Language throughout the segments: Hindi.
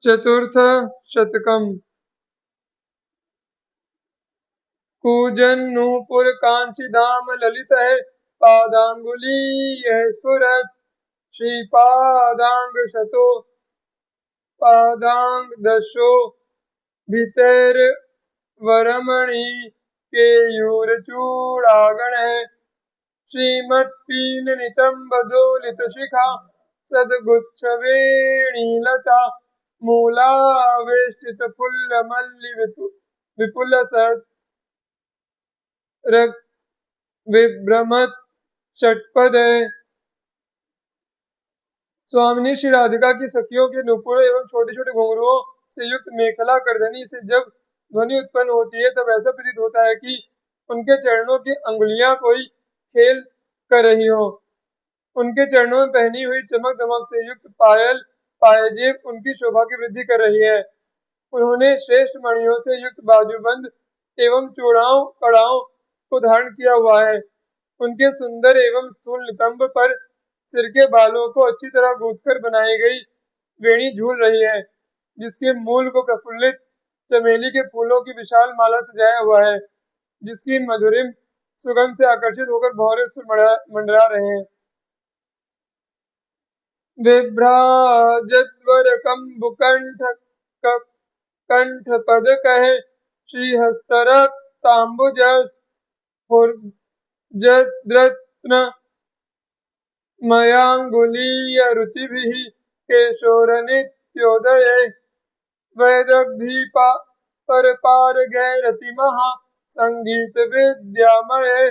चतुर्थ शतकम्। कूजन नूपुर कांची धाम ललित है, पादांगुली यह स्फुरत, श्रीपादांग शतो पादांग दशो भीतर वरमणि केयूर चूड़ागण है, श्रीमत पीन नितंब दोलित शिखा, सदगुच्छ वेणी लता, मूलावेष्टित फुल्ल मल्लि विपुल सत रग विभ्रमत षटपद है। स्वामिनी श्री राधिका की सखियों के नुपुर एवं छोटे छोटे घुंघरुओं से युक्त मेखला करधनी से जब ध्वनि उत्पन्न होती है तब ऐसा प्रतीत होता है कि उनके चरणों की अंगुलियां कोई खेल कर रही हो। उनके चरणों में पहनी हुई चमक दमक से युक्त पायल पायजेब उनकी शोभा की वृद्धि कर रही है। उन्होंने श्रेष्ठ मणियों से युक्त बाजूबंद एवं चूड़ाओं कड़ाओं को धारण किया हुआ है। उनके सुंदर एवं स्थूल नितंब पर सिर के बालों को अच्छी तरह गूंथकर बनाई गई वेणी झूल रही है, जिसके मूल को प्रफुल्लित चमेली के फूलों की विशाल माला सजाया हुआ है, जिसकी मधुरिम सुगंध से आकर्षित होकर भौरे उस पर मंडरा रहे हैं। विभ्राजद्वर कंबुकंठ कंठ पद कहे, श्रीहस्तरक तांबुजस जद्रत्न मयांगुलीय रुचिभिः केशोरनित्योदये, वैदग्धीपा परपार गैरति महा संगीत विद्यामये,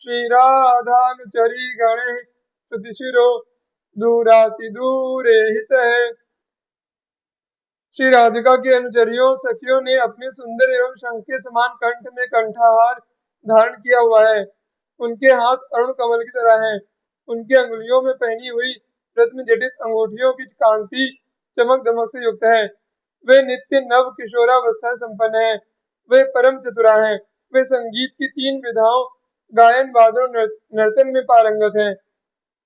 श्रीराधानुचरी गणे स्तुतिशिरो दूराति दूरे हित है। श्री राधिका के अनुचरियों सखियों ने अपने सुंदर एवं शंख के समान कंठ में कंठाहार धारण किया हुआ है। उनके हाथ अरुण कमल की तरह हैं। उनकी अंगुलियों में पहनी हुई रत्न जटित अंगूठियों की कांति चमक दमक से युक्त है। वे नित्य नव किशोरावस्था संपन्न है। वे परम चतुरा हैं। वे संगीत की 3 विधाओं गायन वादन और नर्तन में पारंगत हैं।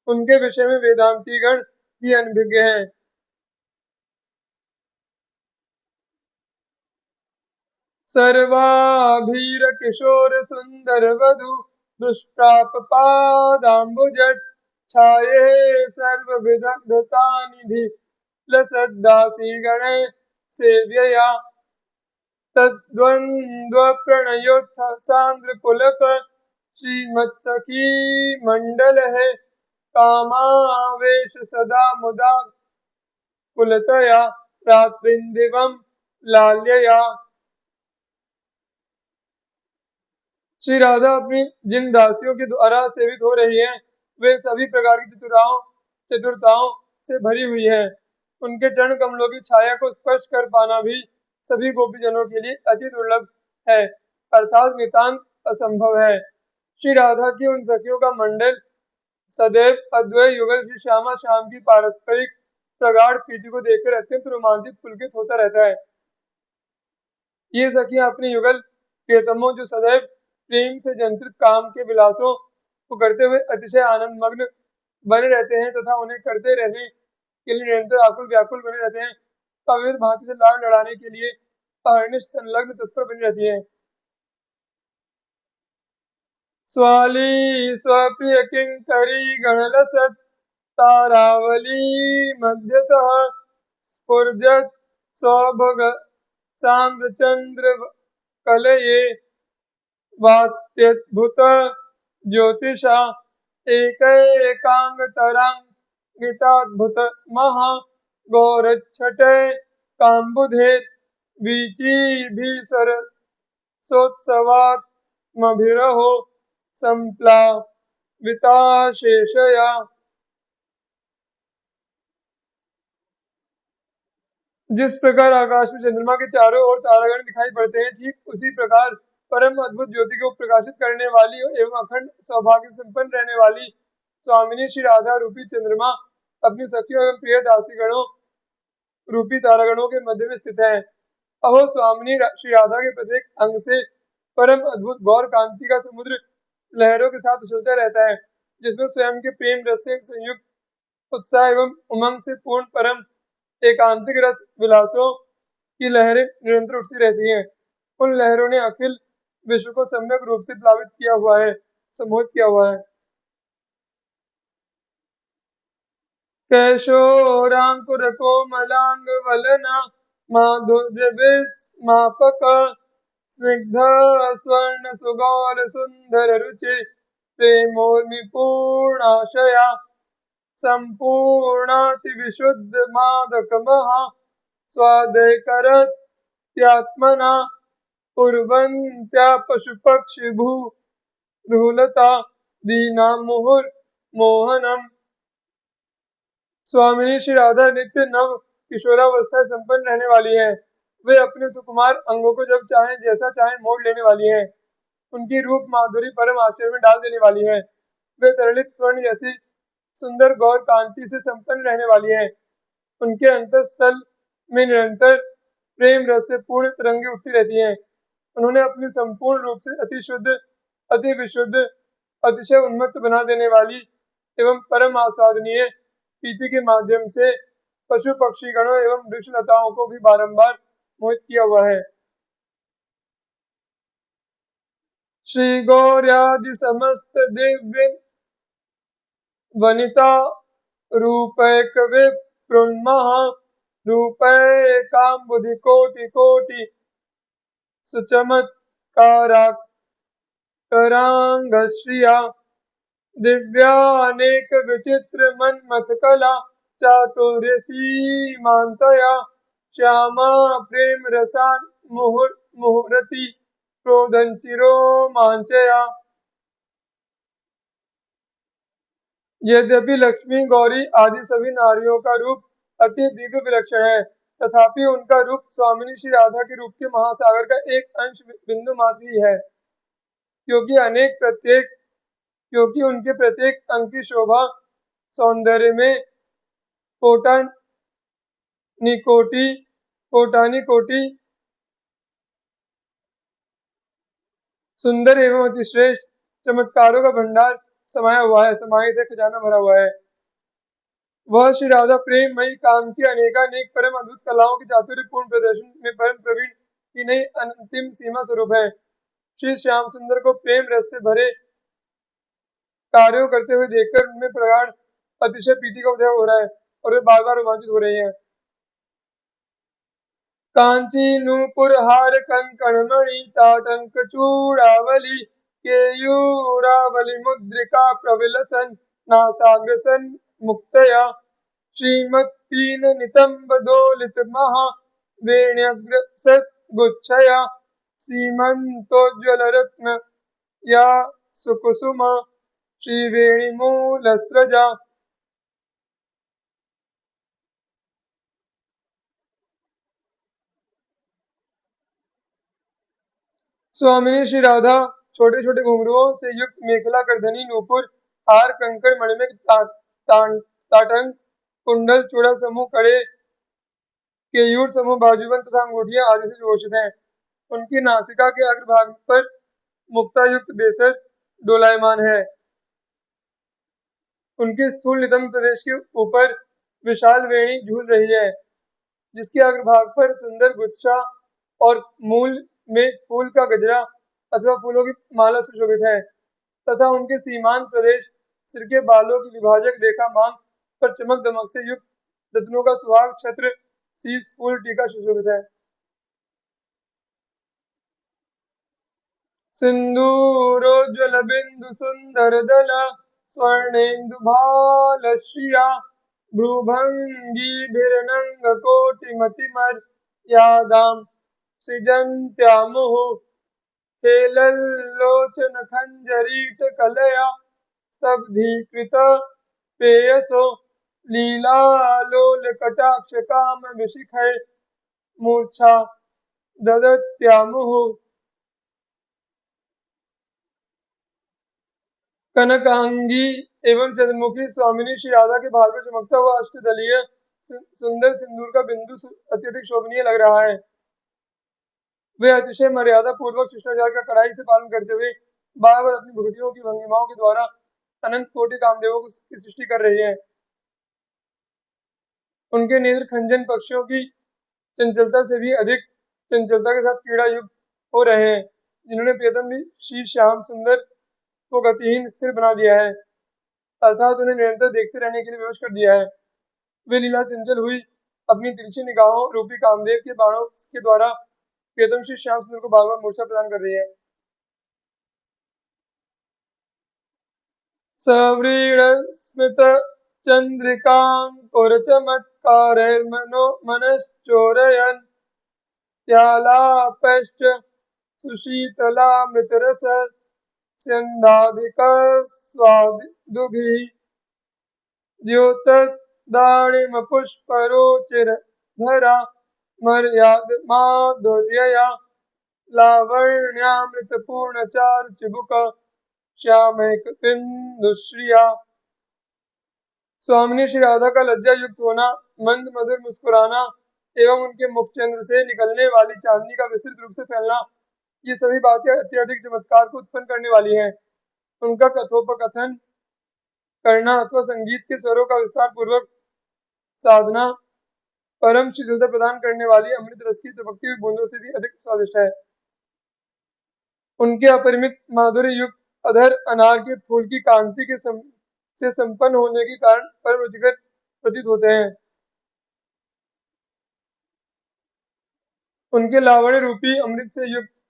उनके विषय में वेदांती गण भी अनभिज्ञ हैं। सर्वाभीर किशोर सुंदर वधु, दुष्प्राप पादांबुजट छाये सर्व विदग्धता निधि, लसद्दासी गणे सेव्यया, तद्वंद्व प्रणयोत्थ सांद्र पुलक, श्रीमत्सखी मंडल है, कामावेश सदा मुदा कुलतया, रात्रिंदिवम लाल्यया। श्री राधा अपनी जिन दासियों के द्वारा सेवित हो रही हैं, वे सभी प्रकार की चतुरताओं से भरी हुई है। उनके चरण कमलों की छाया को स्पर्श कर पाना भी सभी गोपीजनों के लिए अति दुर्लभ है, अर्थात नितांत असंभव है। श्री राधा की उन सखियों का मंडल सदैव अद्वैत युगल श्री श्यामा श्याम की पारस्परिक प्रगाढ़ प्रीति को देखकर अत्यंत रोमांचित पुलकित होता रहता है। ये सखियां अपने युगल प्रियतमों जो सदैव प्रेम से जंत्रित काम के विलासों को करते हुए अतिशय आनंद मग्न बने रहते हैं तथा उन्हें करते रहने के लिए निरंतर आकुल व्याकुल बने रहते हैं, विविध भांति से लाड़ लड़ाने के लिए अहर्निश संलग्न तत्पर बनी रहती है। स्वाली स्वप्रिय किंकरी गणलसत तारावली मध्यतः स्फुरजत सौभग सांद्र चंद्र कलये, वात्यद्भुत ज्योतिषा एकैकांग तरांगिताद्भुत महा गौरच्छटे काम्बुधे, वीचिभिसर सोत्सवात्मभिरहो संप्लाविताशेषया। जिस प्रकार आकाश में चंद्रमा के चारों ओर तारागण दिखाई पड़ते हैं, ठीक उसी प्रकार परम अद्भुत ज्योति को प्रकाशित करने वाली एवं अखंड सौभाग्य संपन्न रहने वाली स्वामिनी श्री राधा रूपी चंद्रमा अपनी सखियों एवं प्रिय दासीगणों रूपी तारागणों के मध्य में स्थित है। अहो स्वामिनी श्री राधा के प्रत्येक अंग से परम अद्भुत गौर कांति का समुद्र लहरों के साथ उछलता रहता है, जिसमें स्वयं के प्रेम रस से संयुक्त उत्साह एवं उमंग से पूर्ण परम एकांतिक रस विलासों की लहरें निरंतर उठती रहती हैं। उन लहरों ने अखिल विश्व को सम्यक रूप से प्लावित किया हुआ है, सम्मोहित किया हुआ है। कैशोराङ्कुरकोमलाङ्गवलना माधुर्यविस्मापक स्निग्ध स्वर्णसुगौरसुन्दररुचि प्रेमोर्मिपूर्णाशया सम्पूर्णातिविशुद्धमादकमहा स्वादैकरत्यात्मना कुर्वन्त्या पशुपक्षिभूरुलता दीनां मुहुर्मोहनम्। स्वामिनी श्री राधा नित्य नव किशोरावस्था संपन्न रहने वाली है। वे अपने सुकुमार अंगों को जब चाहें जैसा चाहें मोड़ लेने वाली है। उनकी रूप माधुरी परम आश्चर्य में डाल देने वाली है। वे तरलित स्वर्ण जैसी सुंदर गौर कांति से संपन्न रहने वाली है। उनके अंतःस्थल में निरंतर प्रेम रस से पूर्ण तरंगे उठती रहती हैं। उन्होंने अपनी संपूर्ण रूप से अति शुद्ध, अति विशुद्ध, अतिशय उन्मत्त बना देने वाली एवं परम आस्वादनीय प्रीति के माध्यम से पशु पक्षी गणों एवं वृक्ष लताओं को भी बारंबार मोहित किया हुआ है। श्री गौर्यादि समस्त दिव्य वनिता रूपैक विप्रुन्मः रूपैकाम्बुधि कोटि कोटि सुचमत्कारांगश्रिया दिव्यानेक विचित्र मन्मथ कला चातुर्य सीमांतया श्यामा प्रेम रसान मुहुरति क्रोधंचिरो मांचया। यद्यपि लक्ष्मी गौरी आदि सभी नारियों का रूप अति दिव्य विलक्षण है, तथापि उनका रूप स्वामिनी श्री राधा के रूप के महासागर का एक अंश बिंदु मात्र ही है, क्योंकि उनके प्रत्येक अंग की शोभा सौंदर्य में कोटानी कोटि सुंदर एवं अतिश्रेष्ठ चमत्कारों का भंडार समाहित है, खजाना भरा हुआ है। वह श्री राधा प्रेममयी काम की अनेकानेक परम अद्भुत कलाओं के चातुर्यपूर्ण प्रदर्शन में परम प्रवीण की नई अंतिम सीमा स्वरूप है। श्री श्याम सुंदर को प्रेम रस से भरे कार्यों करते हुए देखकर उनमें प्रगाढ़ अतिशय प्रीति का उदय हो रहा है और वे बार बार रोमांचित हो रही हैं। कांची नूपुर हार कंकण मणि ताटंक चूड़ावली केयूरावली मुद्रिका प्रविलसन नासाग्रसन मुक्तया श्रीमत्पीन नितंब दोलित महा वेण्यग्रसत गुच्छया सीमंतोज्ज्वल रत्न या सुकुसुम श्रीवेणीमूलस्रजा। स्वामिनी श्री राधा छोटे छोटे घुंघरुओं से युक्त मेखला करधनी नूपुर हार कंकड़ मणिमय ताटंक कुंडल चूड़ा समूह कड़े केयूर समूह बाजूबंद तथा अंगूठियां आदि से विभूषित हैं। उनकी नासिका के अग्रभाग पर मुक्ता युक्त बेसर डोलायमान है। उनके स्थूल नितंब प्रदेश के ऊपर विशाल वेणी झूल रही है, जिसके अग्रभाग पर सुंदर गुच्छा और मूल में फूल का गजरा अथवा फूलों की माला सुशोभित है तथा उनके सीमांत प्रदेश सिर के बालों की विभाजक रेखा मांग पर चमक दमक से युक्त रत्नों का सुहाग छत्र शीश फूल टीका सुशोभित है। सिंदूरोज्ज्वल बिंदु सुंदर दल स्वर्णेन्दु भाल श्रिया भ्रूभंगी भिरनंग कोटि मतिमर यादाम सृजन्त्यामुः खेलल्लोचन खंजरीट कलया स्तब्धीकृत पेयसो लीलालोल कटाक्ष काम विशिखै मूर्छा ददत्यामुः। कनकांगी एवं चंद्रमुखी स्वामिनी श्री राधा के भार पर चमकता हुआ अष्टदलीय सुंदर सिंदूर का बिंदु अत्यधिक शोभनीय लग रहा है। वे अतिशय मर्यादा पूर्वक शिष्टाचार का कड़ाई से पालन करते हुए बार बार अपनी भुगतियों की भंगिमाओं के द्वारा अनंत कोटि कामदेवों की सृष्टि कर रही है। उनके नेत्र खंजन पक्षियों की चंचलता से भी अधिक चंचलता के साथ क्रीड़ा युक्त हो रहे हैं, जिन्होंने प्रियतम श्री श्याम सुंदर को गतिहीन स्थिर बना दिया है, अर्थात उन्हें निरंतर देखते रहने के लिए विवश कर दिया है। वे लीला चंचल हुई अपनी तिरछी निगाहों रूपी कामदेव के बाणों के द्वारा प्रियतम श्री श्याम सुंदर को बार बार मूर्छा प्रदान कर रही है। सव्रीड स्मित चंद्रिकां चमत्कारैर्मनो मनश्चोरयन् त्यालापश्च सुशीतलामृतरस स्यन्दाधिकस्वादुभिः द्योतदाणिमपुष्परोचिरधरा मर्यादमाधुर्यया लावण्यामृतपूर्णचारुचिबुक श्यामैकबिन्दुश्रिया। स्वामिनी श्री राधा का लज्जा युक्त होना, मंद मधुर मुस्कुराना एवं उनके मुखचंद्र से निकलने वाली चांदनी का विस्तृत रूप से फैलना, ये सभी बातें अत्यधिक चमत्कार को उत्पन्न करने वाली हैं। उनका कथोपकथन करना अथवा संगीत के स्वरों का विस्तार पूर्वक साधना परम शीतलता प्रदान करने वाली अमृत रस की टपकती हुई बूंदों से भी अधिक स्वादिष्ट है। उनके अपरिमित माधुर्य युक्त अधर अनार के फूल की कांति के से संपन्न होने के कारण परम रुचिकर प्रतीत होते हैं। उनके लावण्य रूपी अमृत से युक्त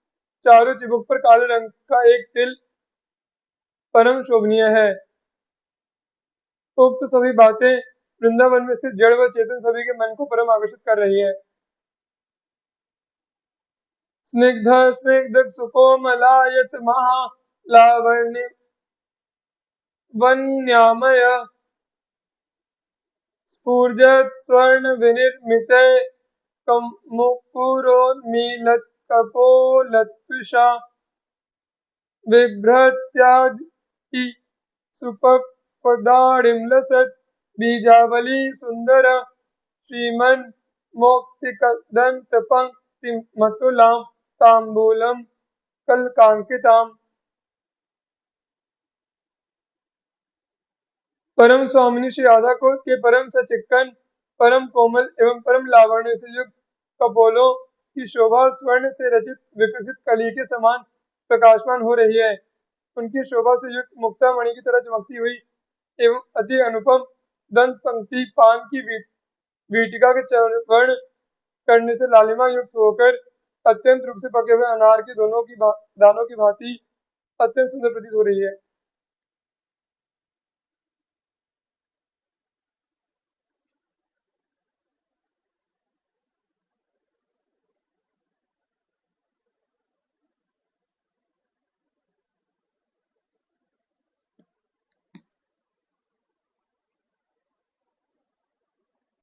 चारों चिबुक पर काले रंग का एक तिल परम शोभनीय है। उक्त सभी बातें वृंदावन में स्थित जड़ व चेतन सभी के मन को परम आकर्षित कर रही है। स्निग्ध स्निग्ध सुकोमलायत महालावण्य वन्यामय स्फूर्जत स्वर्ण विनिर्मिते मुकुरोन्मीलत कपोलतृषा बिभ्रत्यादि सुपक्वदाडिं लसत् बीजावली सुंदर श्रीमन् मौक्तिकदन्तपङ्क्तिमतुलां ताम्बूलं कलकांकिताम्। परम स्वामिनी श्री राधा को के परम सचिक्कन, परम कोमल एवं परम लावण्य से युक्त कपोलों की शोभा स्वर्ण से रचित विकसित कली के समान प्रकाशमान हो रही है। उनकी शोभा से युक्त मुक्ता मणि की तरह चमकती हुई एवं अति अनुपम दंत पंक्ति पान की वीटिका के चवर्ण करने से लालिमा युक्त होकर अत्यंत रूप से पके हुए अनार के दानों की भांति अत्यंत सुंदर प्रतीत हो रही है।